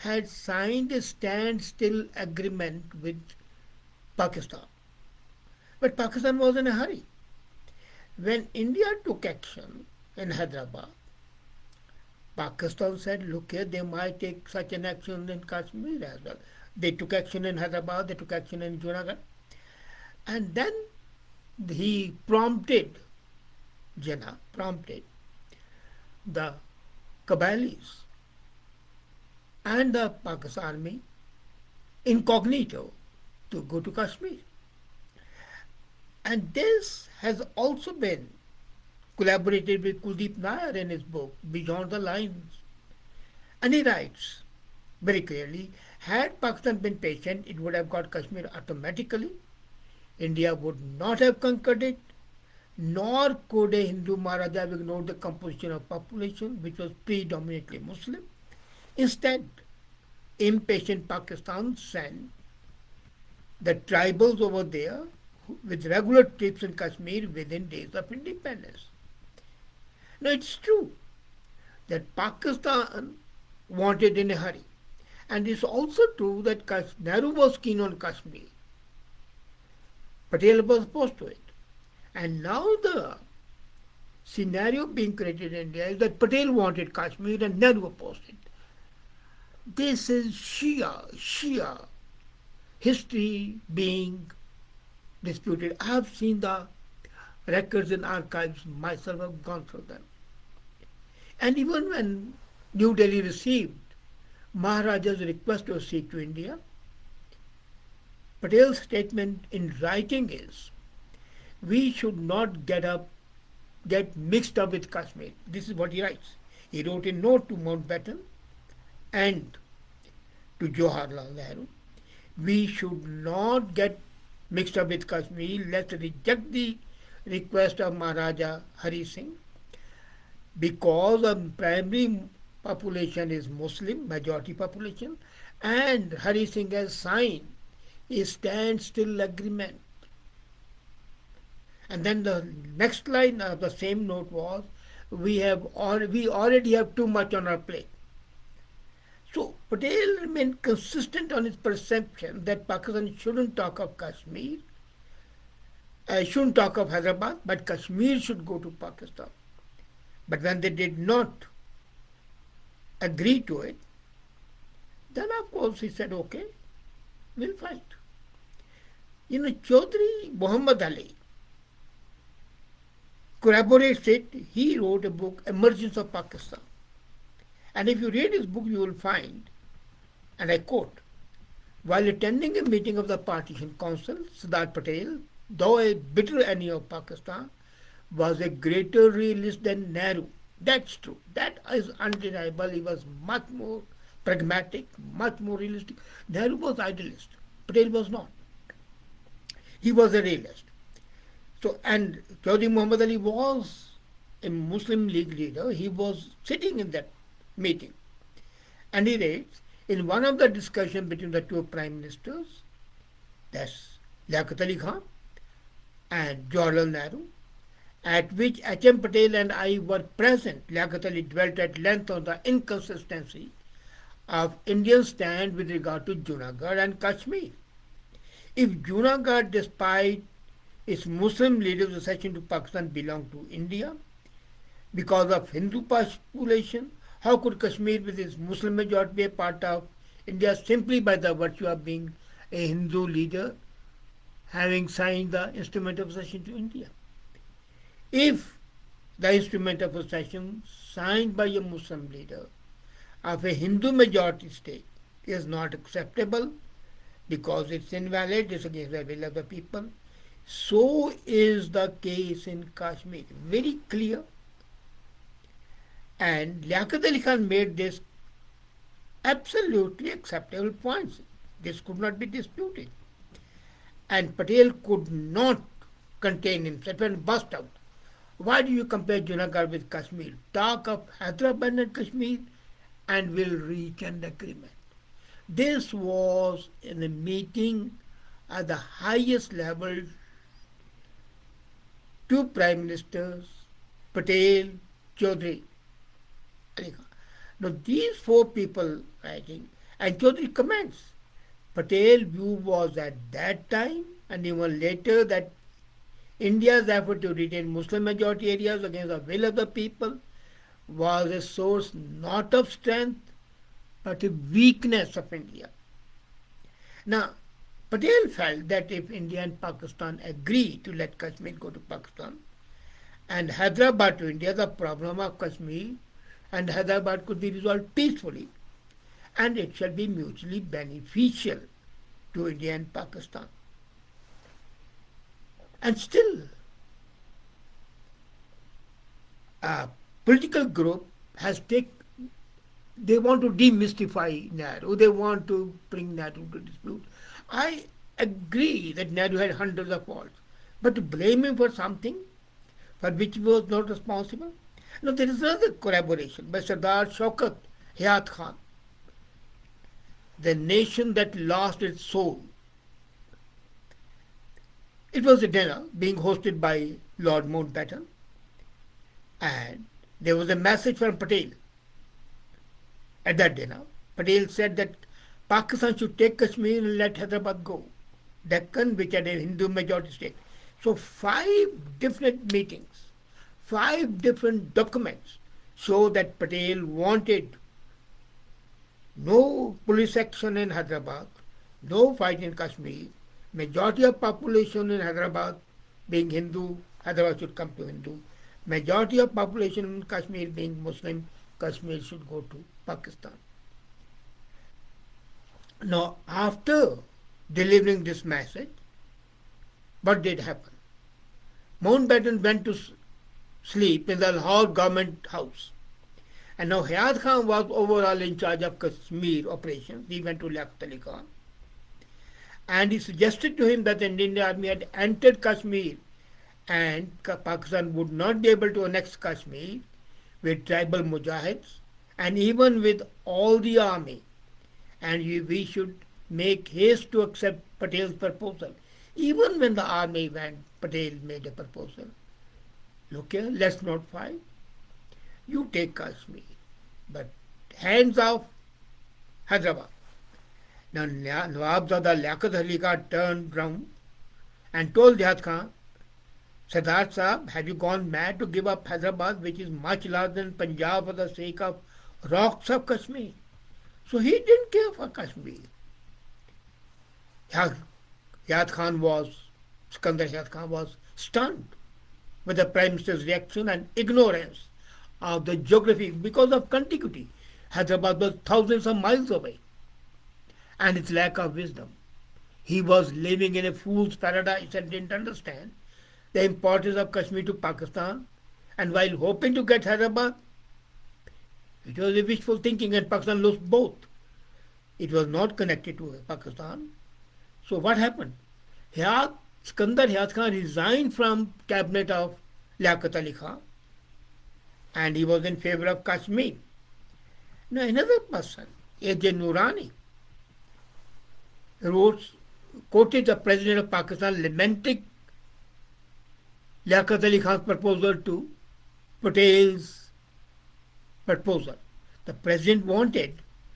had signed a standstill agreement with Pakistan. But Pakistan was in a hurry. When India took action in Hyderabad, Pakistan said, look here, they might take such an action in Kashmir as well. They took action in Hyderabad, they took action in Junagadh. And then he prompted the Kabalis and the Pakistan army incognito to go to Kashmir. And this has also been collaborated with Kuldeep Nair in his book Beyond the Lines. And he writes very clearly, had Pakistan been patient, it would have got Kashmir automatically. India would not have conquered it, nor could a Hindu Maharaja have ignored the composition of population, which was predominantly Muslim. Instead, impatient Pakistan sent the tribals over there with regular trips in Kashmir within days of independence. Now it's true that Pakistan wanted in a hurry. And it's also true that Nehru was keen on Kashmir. Patel was opposed to it. And now the scenario being created in India is that Patel wanted Kashmir and Nehru opposed it. This is Shia history being disputed. I have seen the records and archives myself, have gone through them. And even when New Delhi received Maharaja's request to accede to India, Patel's statement in writing is, we should not get mixed up with Kashmir. This is what he writes. He wrote a note to Mountbatten and to Jawaharlal Nehru. We should not get mixed up with Kashmir. Let's reject the request of Maharaja Hari Singh because the primary population is Muslim, majority population, and Hari Singh has signed a standstill agreement. And then the next line of the same note was, we already have too much on our plate. So Patel remained consistent on his perception that Pakistan shouldn't talk of Kashmir, shouldn't talk of Hyderabad, but Kashmir should go to Pakistan. But when they did not agree to it, then of course he said, okay, we'll fight. Chaudhry Muhammad Ali corroborates it. He wrote a book, Emergence of Pakistan. And if you read his book, you will find, and I quote, while attending a meeting of the Partition Council, Sardar Patel, though a bitter enemy of Pakistan, was a greater realist than Nehru. That's true. That is undeniable. He was much more pragmatic, much more realistic. Nehru was idealist. Patel was not. He was a realist. So, and Chaudhry Muhammad Ali was a Muslim League leader. He was sitting in that meeting. And he writes, in one of the discussions between the two prime ministers, that's Liaquat Ali Khan and Jawaharlal Nehru, at which H.M. Patel and I were present, Liaquat Ali dwelt at length on the inconsistency of Indian stand with regard to Junagadh and Kashmir. If Junagadh, despite its Muslim leaders' accession to Pakistan, belonged to India because of Hindu population, how could Kashmir, with its Muslim majority, be a part of India simply by the virtue of being a Hindu leader, having signed the instrument of accession to India? If the instrument of accession signed by a Muslim leader of a Hindu majority state is not acceptable because it's invalid, it's against the will of the people, so is the case in Kashmir. Very clear. And Liaquat Ali Khan made this absolutely acceptable points. This could not be disputed. And Patel could not contain himself and burst out. Why do you compare Junagadh with Kashmir? Talk of Hyderabad and Kashmir and we'll reach an agreement. This was in a meeting at the highest level. Two prime ministers, Patel, Chaudhry Ali Khan. Now these four people writing, And Chaudhary comments, Patel's view was at that time and even later that India's effort to retain Muslim majority areas against the will of the people was a source not of strength but a weakness of India. Now, Patel felt that if India and Pakistan agree to let Kashmir go to Pakistan and Hyderabad to India, the problem of Kashmir and Hyderabad could be resolved peacefully and it shall be mutually beneficial to India and Pakistan. And still, a political group has taken, they want to demystify Nehru, they want to bring Nehru to dispute. I agree that Nehru had hundreds of faults, but to blame him for something for which he was not responsible? Now, there is another collaboration by Sardar Shaukat Hayat Khan, the nation that lost its soul. It was a dinner being hosted by Lord Mountbatten, and there was a message from Patel. At that dinner, Patel said that Pakistan should take Kashmir and let Hyderabad go. Deccan, which had a Hindu majority state. So 5 different meetings, 5 different documents show that Patel wanted no police action in Hyderabad, no fight in Kashmir, majority of population in Hyderabad being Hindu, Hyderabad should come to Hindu, majority of population in Kashmir being Muslim, Kashmir should go to Pakistan. Now, after delivering this message, what did happen? Mountbatten went to sleep in the Lahore government house. And now Hayat Khan was overall in charge of Kashmir operations. He went to Liaquat Ali Khan. And he suggested to him that the Indian army had entered Kashmir and Pakistan would not be able to annex Kashmir with tribal mujahids and even with all the army. And we should make haste to accept Patel's proposal. Even when the army went, Patel made a proposal. Look here, let's not fight. You take Kashmir, but hands off Hyderabad. Now Nawabzada Liaquat Ali Khan turned round and told Hayat Khan, Sardar Sahab, have you gone mad to give up Hyderabad, which is much larger than Punjab, for the sake of rocks of Kashmir? So he didn't care for Kashmir. Sikandar Hayat Khan was stunned with the Prime Minister's reaction and ignorance of the geography because of contiguity. Hyderabad was thousands of miles away. And its lack of wisdom. He was living in a fool's paradise and didn't understand the importance of Kashmir to Pakistan. And while hoping to get Hyderabad, it was a wishful thinking and Pakistan lost both. It was not connected to Pakistan. So what happened? Sikandar Hayat Khan resigned from cabinet of Liaquat Ali Khan and he was in favor of Kashmir. Now another person, A.J. Noorani, quoted the President of Pakistan lamenting Liaquat Ali Khan's proposal to Patel's proposal. The President wanted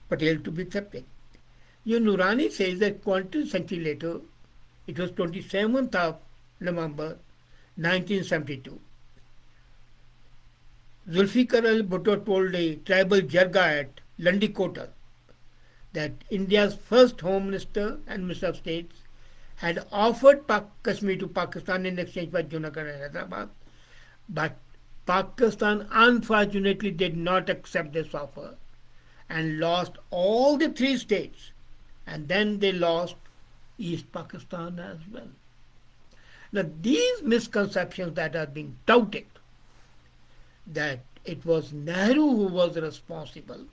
Patel to be accepted. Noorani says that 20th century later, it was 27th of November 1972. Zulfikar Ali Bhutto told a tribal jargah at Landikota that India's first Home Minister and Minister of State had offered Kashmir to Pakistan in exchange for Junagadh and Hyderabad, but Pakistan unfortunately did not accept this offer and lost all the 3 states, and then they lost East Pakistan as well. Now these misconceptions that are being touted, that it was Nehru who was responsible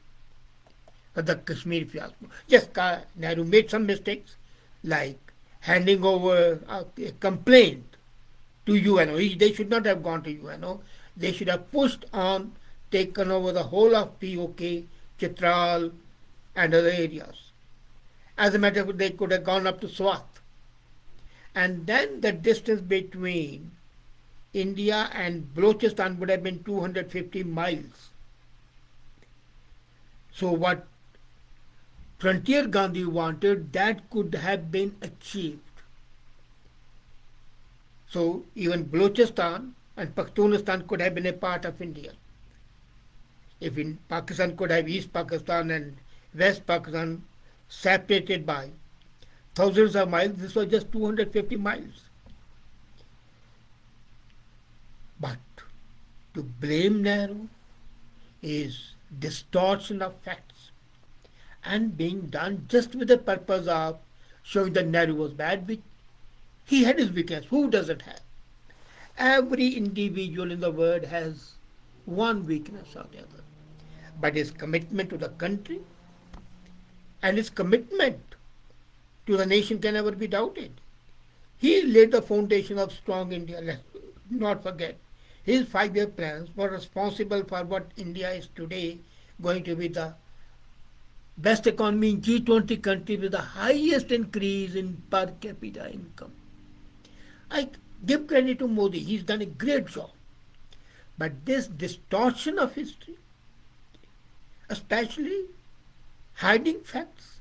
for the Kashmir fiasco. Yes, Nehru made some mistakes, like handing over a complaint to UNO. They should not have gone to UNO. They should have pushed on, taken over the whole of POK, Chitral, and other areas. As a matter of fact, they could have gone up to Swat. And then the distance between India and Balochistan would have been 250 miles. So what frontier Gandhi wanted, that could have been achieved. So even Balochistan and Pakhtunistan could have been a part of India. If in Pakistan could have East Pakistan and West Pakistan separated by thousands of miles, this was just 250 miles. But to blame Nehru is distortion of facts and being done just with the purpose of showing that Nehru was bad, which he had his weakness. Who doesn't have? Every individual in the world has one weakness or the other. But his commitment to the country and his commitment to the nation can never be doubted. He laid the foundation of strong India. Let's not forget. His 5-year plans were responsible for what India is today, going to be the best economy in G20 countries with the highest increase in per capita income. I give credit to Modi. He's done a great job. But this distortion of history, especially hiding facts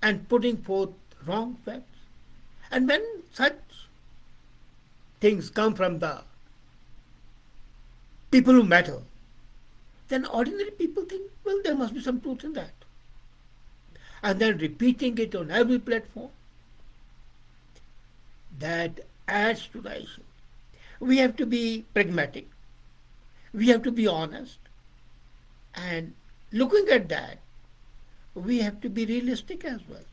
and putting forth wrong facts, and when such things come from the people who matter, then ordinary people think, well, there must be some truth in that. And then repeating it on every platform, that adds to the issue. We have to be pragmatic. We have to be honest. And looking at that, we have to be realistic as well.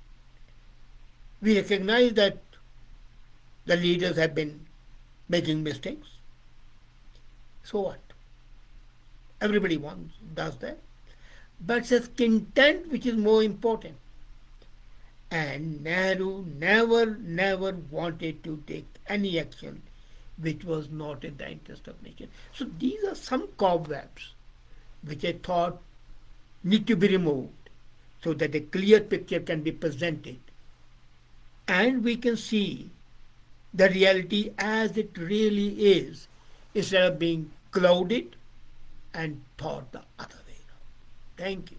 We recognize that the leaders have been making mistakes. So what? Everybody does that. But it's content which is more important. And Nehru never wanted to take any action which was not in the interest of nation. So these are some cobwebs which I thought need to be removed so that a clear picture can be presented and we can see the reality as it really is instead of being clouded and thought the other way around. Thank you.